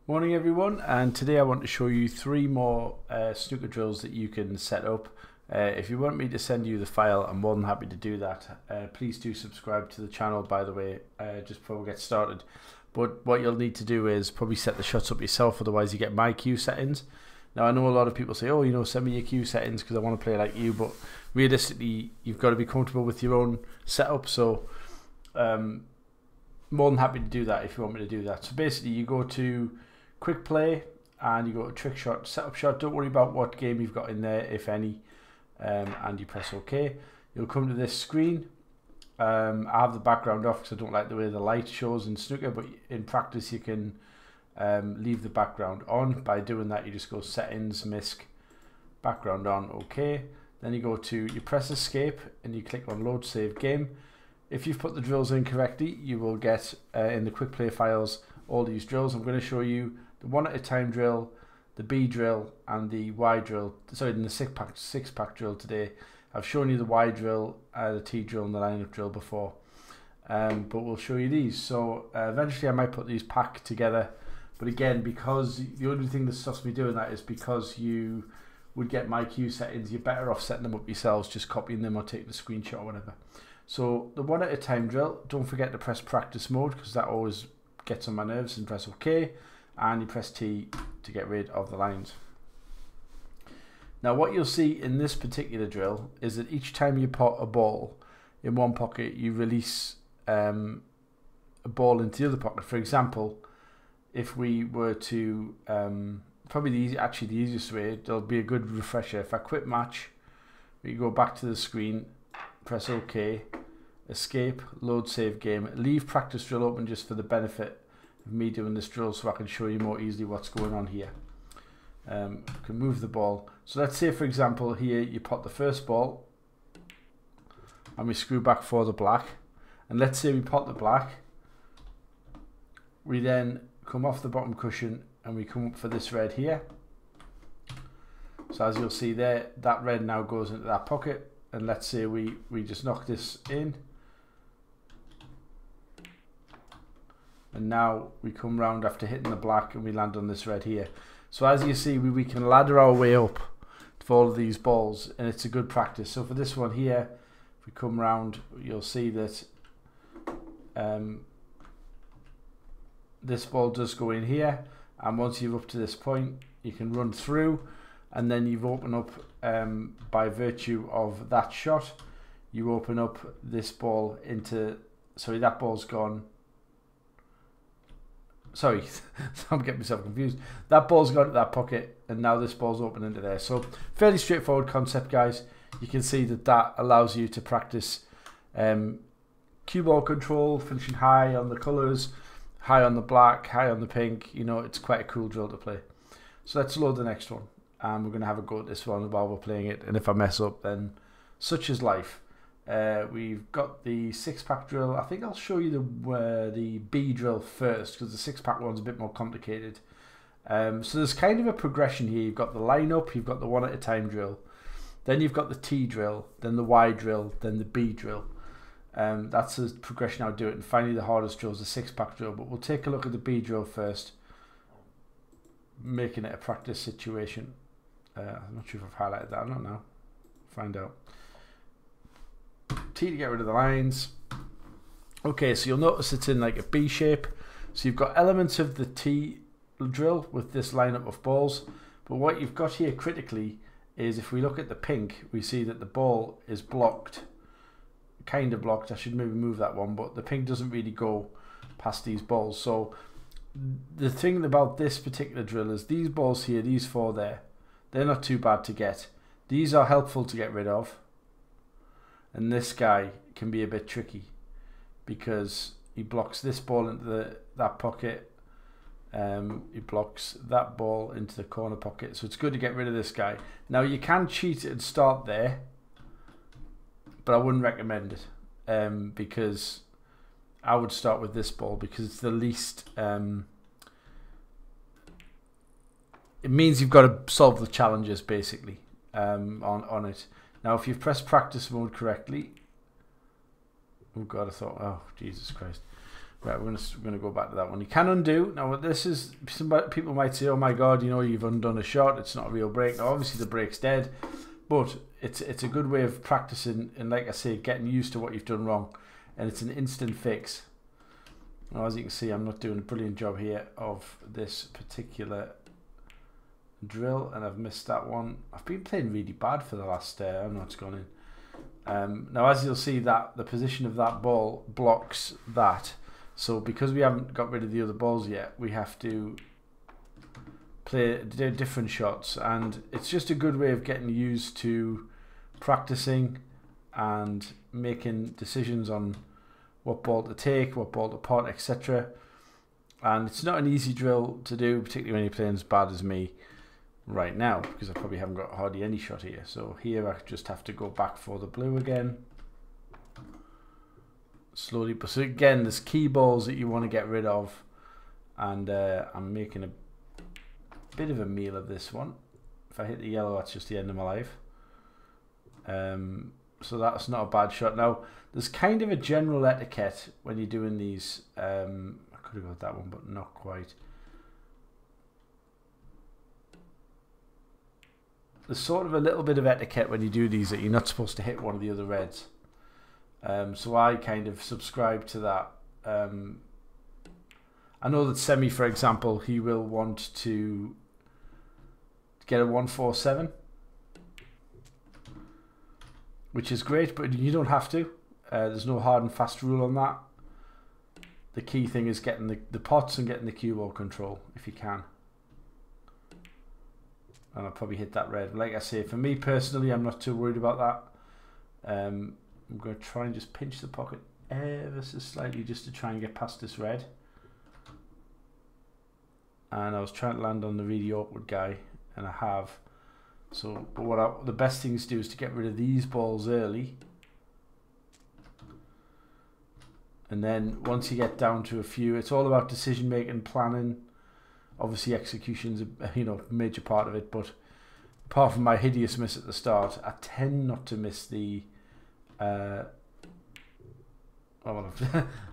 Morning everyone, and today I want to show you three more snooker drills that you can set up. If you want me to send you the file, I'm more than happy to do that. Please do subscribe to the channel, by the way, just before we get started. But what you'll need to do is probably set the shots up yourself, otherwise you get my cue settings. Now I know a lot of people say, oh, you know, send me your cue settings because I want to play like you, but realistically you've got to be comfortable with your own setup, so more than happy to do that if you want me to do that. So basically you go to quick play and you go to trick shot, setup shot. Don't worry about what game you've got in there, if any, and you press OK. You'll come to this screen. I have the background off because I don't like the way the light shows in snooker, but in practice you can leave the background on. By doing that you just go settings, misc, background on, OK. Then you press escape and you click on load save game. If you've put the drills in correctly, you will get in the quick play files all these drills. I'm going to show you the one at a time drill, the B drill, and the Y drill. Sorry, in the six pack drill today. I've shown you the Y drill, the T drill, and the lineup drill before, but we'll show you these. So eventually I might put these pack together, but again, because the only thing that stops me doing that is because you would get my cue settings, you're better off setting them up yourselves, just copying them or taking a screenshot or whatever. So the one at a time drill, don't forget to press practice mode because that always gets on my nerves, and press OK, and you press T to get rid of the lines. Now what you'll see in this particular drill is that each time you put a ball in one pocket, you release a ball into the other pocket. For example, if we were to probably the easiest way, there'll be a good refresher. If I quit match, we go back to the screen, press OK, escape, load save game, leave practice drill open just for the benefit of me doing this drill so I can show you more easily what's going on here. Can move the ball. So let's say for example here you pot the first ball and we screw back for the black, and let's say we pot the black, we then come off the bottom cushion and we come up for this red here. So as you'll see there, that red now goes into that pocket, and let's say we just knock this in, and now we come round after hitting the black and we land on this red here. So as you see, we can ladder our way up for all of these balls, and it's a good practice. So for this one here, if we come round, you'll see that this ball does go in here, and once you're up to this point you can run through, and then you've opened up by virtue of that shot, you open up this ball into, sorry, that ball's gone. Sorry, I'm getting myself confused. That ball's gone to that pocket, and now this ball's open into there. So fairly straightforward concept, guys. You can see that that allows you to practice cue ball control, finishing high on the colours, high on the black, high on the pink. You know, it's quite a cool drill to play. So let's load the next one, and we're going to have a go at this one while we're playing it. And if I mess up, then such is life. We've got the six-pack drill. I think I'll show you the B drill first because the six-pack one's a bit more complicated. So there's kind of a progression here. You've got the lineup, you've got the one at a time drill, then you've got the T drill, then the Y drill, then the B drill. That's the progression I'll do it, and finally the hardest drill is the six-pack drill. But we'll take a look at the B drill first, making it a practice situation. I'm not sure if I've highlighted that or not now. Find out. T to get rid of the lines. Okay, so you'll notice it's in like a B shape. So you've got elements of the T drill with this lineup of balls, but what you've got here critically is if we look at the pink, we see that the ball is blocked, kind of blocked. I should maybe move that one, but the pink doesn't really go past these balls. So the thing about this particular drill is these balls here, these four there, they're not too bad to get. These are helpful to get rid of. And this guy can be a bit tricky because he blocks this ball into that pocket. He blocks that ball into the corner pocket. So it's good to get rid of this guy. Now you can cheat and start there, but I wouldn't recommend it because I would start with this ball because it's the least. It means you've got to solve the challenges basically on it. Now if you've pressed practice mode correctly, oh god, I thought, oh Jesus Christ. Right, we're gonna go back to that one. You can undo. Now what this is, people might say, oh my god, you know, you've undone a shot, it's not a real break. Now obviously the break's dead, but it's a good way of practicing and, like I say, getting used to what you've done wrong, and it's an instant fix. Now as you can see, I'm not doing a brilliant job here of this particular drill, and I've missed that one. I've been playing really bad for the last I don't know what's gone in. Now as you'll see, that the position of that ball blocks that. So because we haven't got rid of the other balls yet, we have to play different shots, and it's just a good way of getting used to practicing and making decisions on what ball to take, what ball to pot, etc. And it's not an easy drill to do, particularly when you're playing as bad as me right now, because I probably haven't got hardly any shot here. So here I just have to go back for the blue again. Slowly, but so again, there's key balls that you want to get rid of, and I'm making a bit of a meal of this one. If I hit the yellow, that's just the end of my life. So that's not a bad shot. Now there's kind of a general etiquette when you're doing these. I could have got that one, but not quite. There's sort of a little bit of etiquette when you do these, that you're not supposed to hit one of the other reds. So I kind of subscribe to that. I know that Semi, for example, he will want to get a 147, which is great, but you don't have to. There's no hard and fast rule on that. The key thing is getting the pots and getting the cue ball control if you can. And I'll probably hit that red. Like I say, for me personally, I'm not too worried about that. I'm going to try and just pinch the pocket ever so slightly just to try and get past this red. And I was trying to land on the really awkward guy, and I have. So, but the best thing to do is to get rid of these balls early. And then once you get down to a few, it's all about decision making, planning. Obviously execution's a major part of it, but apart from my hideous miss at the start, I tend not to miss the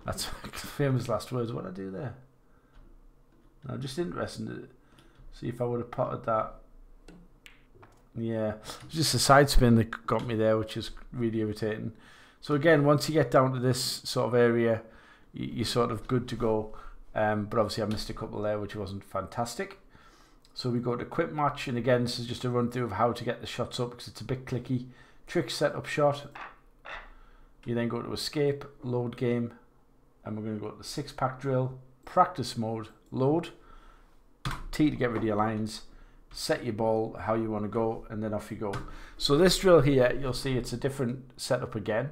that's famous last words. What did I do there? I'm just interested to see if I would have potted that. Yeah, it's just a side spin that got me there, which is really irritating. So again, once you get down to this sort of area, you're sort of good to go. But obviously I missed a couple there, which wasn't fantastic. So we go to quick match, and again, this is just a run through of how to get the shots up, because it's a bit clicky. Trick setup shot. You then go to escape, load game, and we're going to go to the 6-pack drill, practice mode, load, T to get rid of your lines, set your ball how you want to go, and then off you go. So this drill here, you'll see it's a different setup again.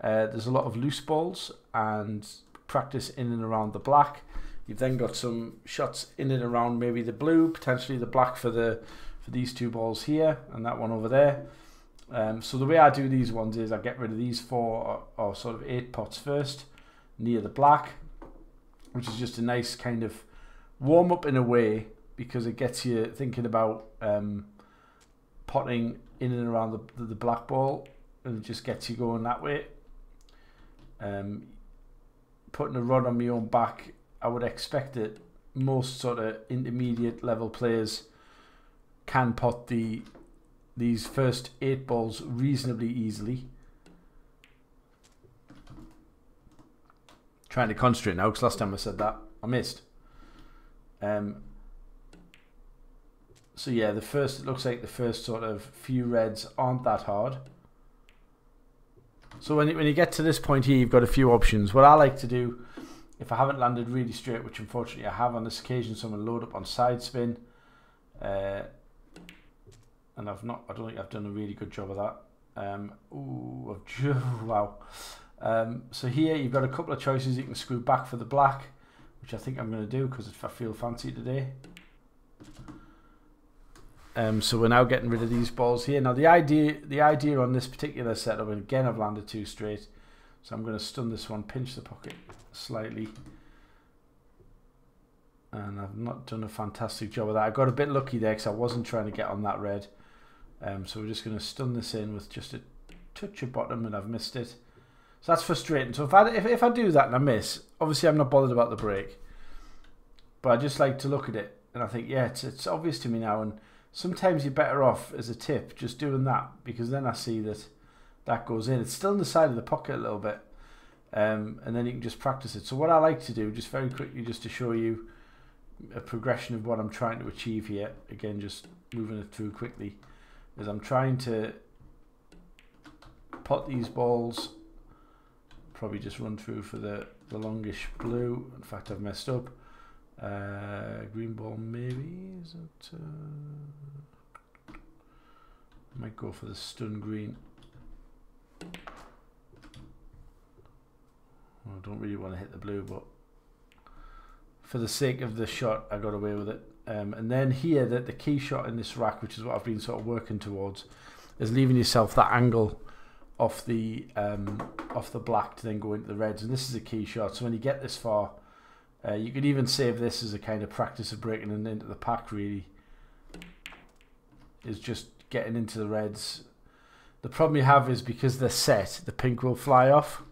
There's a lot of loose balls and practice in and around the black. You've then got some shots in and around maybe the blue, potentially the black for these two balls here and that one over there. So the way I do these ones is I get rid of these 4 or sort of 8 pots first near the black, which is just a nice kind of warm up in a way, because it gets you thinking about potting in and around the black ball, and it just gets you going that way. Putting a rod on my own back, I would expect that most sort of intermediate level players can pot these first 8 balls reasonably easily. Trying to concentrate now, because last time I said that I missed. So yeah, it looks like the first sort of few reds aren't that hard. So when you get to this point here, you've got a few options. What I like to do, if I haven't landed really straight, which unfortunately I have on this occasion, so I'm going to load up on side spin. And I don't think I've done a really good job of that. Wow. So here you've got a couple of choices. You can screw back for the black, which I think I'm going to do because I feel fancy today. So we're now getting rid of these balls here. Now the idea on this particular setup, and again I've landed too straight, so I'm going to stun this one, pinch the pocket slightly, and I've not done a fantastic job of that. I got a bit lucky there because I wasn't trying to get on that red. So we're just going to stun this in with just a touch of bottom, and I've missed it. So that's frustrating. So if I do that and I miss, obviously I'm not bothered about the break, but I just like to look at it and I think, yeah, it's obvious to me now. And sometimes you're better off, as a tip, just doing that, because then I see that goes in. It's still in the side of the pocket a little bit, and then you can just practice it. So what I like to do, just very quickly, just to show you a progression of what I'm trying to achieve here, again just moving it through quickly, is I'm trying to pot these balls, probably just run through for the longish blue. In fact, I've messed up. Green ball maybe, is it? I might go for the stun green. I don't really want to hit the blue, but for the sake of the shot, I got away with it. And then here, the key shot in this rack, which is what I've been sort of working towards, is leaving yourself that angle off the black to then go into the reds. And this is a key shot. So when you get this far, you could even save this as a kind of practice of breaking into the pack, really, is just getting into the reds. The problem you have is because they're set, the pink will fly off.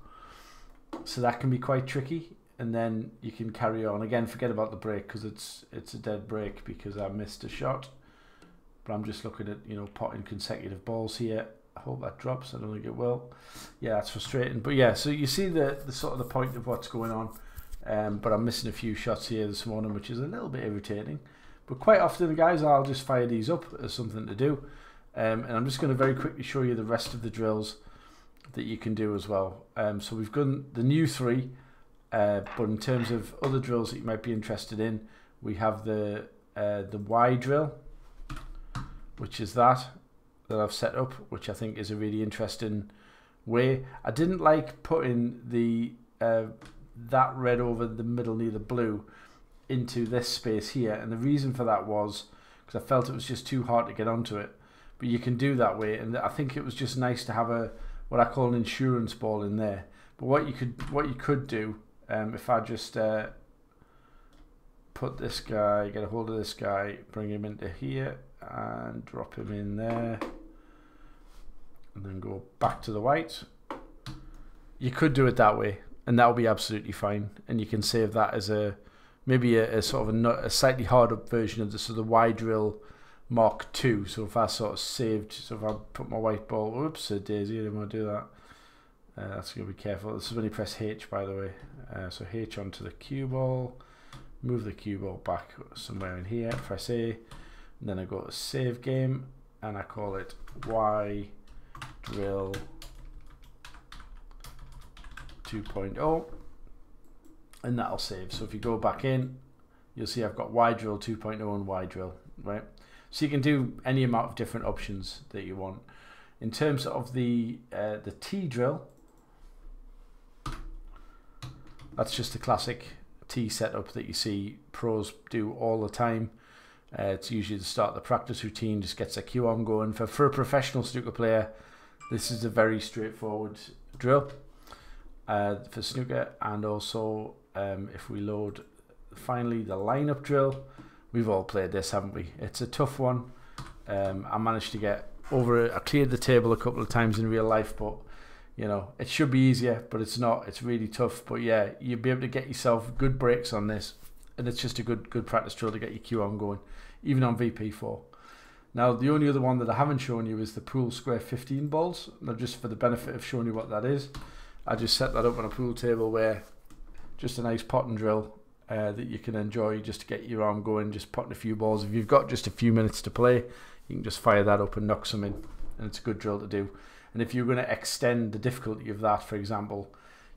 So that can be quite tricky. And then you can carry on. Again, forget about the break, because it's a dead break because I missed a shot. But I'm just looking at, you know, potting consecutive balls here. I hope that drops. I don't think it will. Yeah, that's frustrating. But yeah, so you see the sort of the point of what's going on. But I'm missing a few shots here this morning, which is a little bit irritating. But quite often, guys, I'll just fire these up as something to do. And I'm just going to very quickly show you the rest of the drills that you can do as well. So we've done the new 3. But in terms of other drills that you might be interested in, we have the Y drill, which is that I've set up, which I think is a really interesting way. I didn't like putting the that red over the middle near the blue into this space here, and the reason for that was because I felt it was just too hard to get onto it. But you can do that way, and I think it was just nice to have what I call an insurance ball in there. But what you could do, if I just put this guy, get a hold of this guy, bring him into here and drop him in there, and then go back to the white, you could do it that way, and that will be absolutely fine. And you can save that as maybe a sort of a slightly harder version of the Y drill Mark II. So if I sort of saved, so if I put my white ball, oops, a daisy, I didn't want to do that. That's going to be careful. This is when you press H, by the way. So H onto the cue ball, move the cue ball back somewhere in here, press A, and then I go to save game, and I call it Y drill 2.0, and that'll save. So if you go back in, you'll see I've got Y drill 2.0 and Y drill, right? So you can do any amount of different options that you want. In terms of the T drill, that's just a classic T setup that you see pros do all the time. It's usually to start the practice routine, just gets a cue on going. For a professional snooker player, this is a very straightforward drill for snooker. And also, if we load finally the lineup drill, we've all played this, haven't we? It's a tough one. I managed to get over it. I cleared the table a couple of times in real life, but you know, it should be easier, but it's not. It's really tough. But yeah, you'll be able to get yourself good breaks on this, and it's just a good practice drill to get your cue on going, even on VP4. Now, the only other one that I haven't shown you is the pool square 15 balls. Now, just for the benefit of showing you what that is, I just set that up on a pool table where just a nice potting drill that you can enjoy just to get your arm going, just potting a few balls. If you've got just a few minutes to play, you can just fire that up and knock some in, and it's a good drill to do. And if you're going to extend the difficulty of that, for example,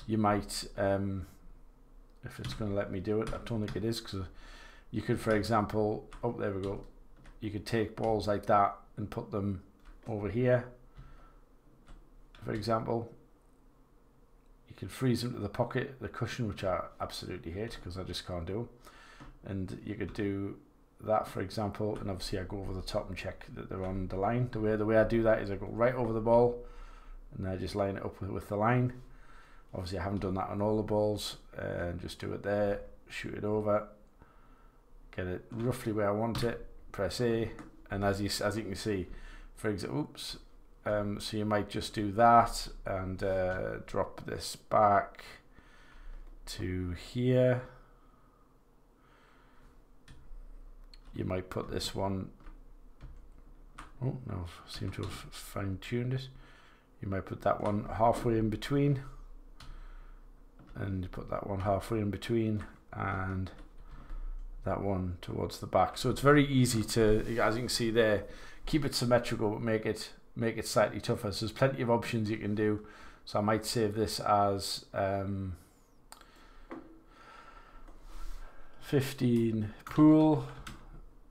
you might, if it's going to let me do it, I don't think it is, because you could, for example, oh, there we go, you could take balls like that and put them over here, for example. You could freeze them to the pocket, the cushion, which I absolutely hate because I just can't do. And you could do that, for example, and obviously I go over the top and check that they're on the line. The way I do that is I go right over the ball and I just line it up with the line. Obviously I haven't done that on all the balls, and just do it there, shoot it over, get it roughly where I want it, press A, and as you can see, for example, oops, So you might just do that and drop this back to here. You might put this one, oh no, seem to have fine-tuned it. You might put that one halfway in between, and you put that one halfway in between, and that one towards the back. So it's very easy to, as you can see there, keep it symmetrical but make it slightly tougher. So there's plenty of options you can do. So I might save this as 15 pool,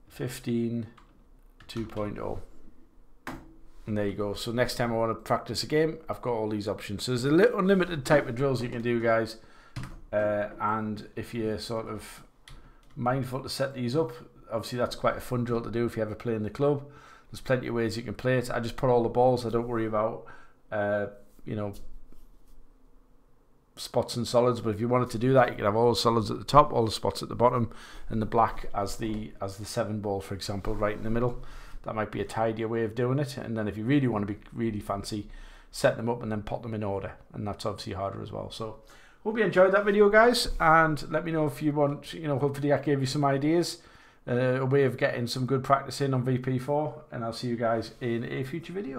15 2.0, and there you go. So next time I want to practice a game, I've got all these options. So there's a little unlimited type of drills you can do, guys, and if you're sort of mindful to set these up, obviously that's quite a fun drill to do if you ever play in the club. There's plenty of ways you can play it. I just put all the balls. I don't worry about you know, spots and solids, but if you wanted to do that, you can have all the solids at the top, all the spots at the bottom, and the black as the 7 ball, for example, right in the middle. That might be a tidier way of doing it. And then if you really want to be really fancy, set them up and then put them in order, and that's obviously harder as well. So hope you enjoyed that video, guys, and let me know if you want, you know, hopefully I gave you some ideas, a way of getting some good practice in on VP4, and I'll see you guys in a future video.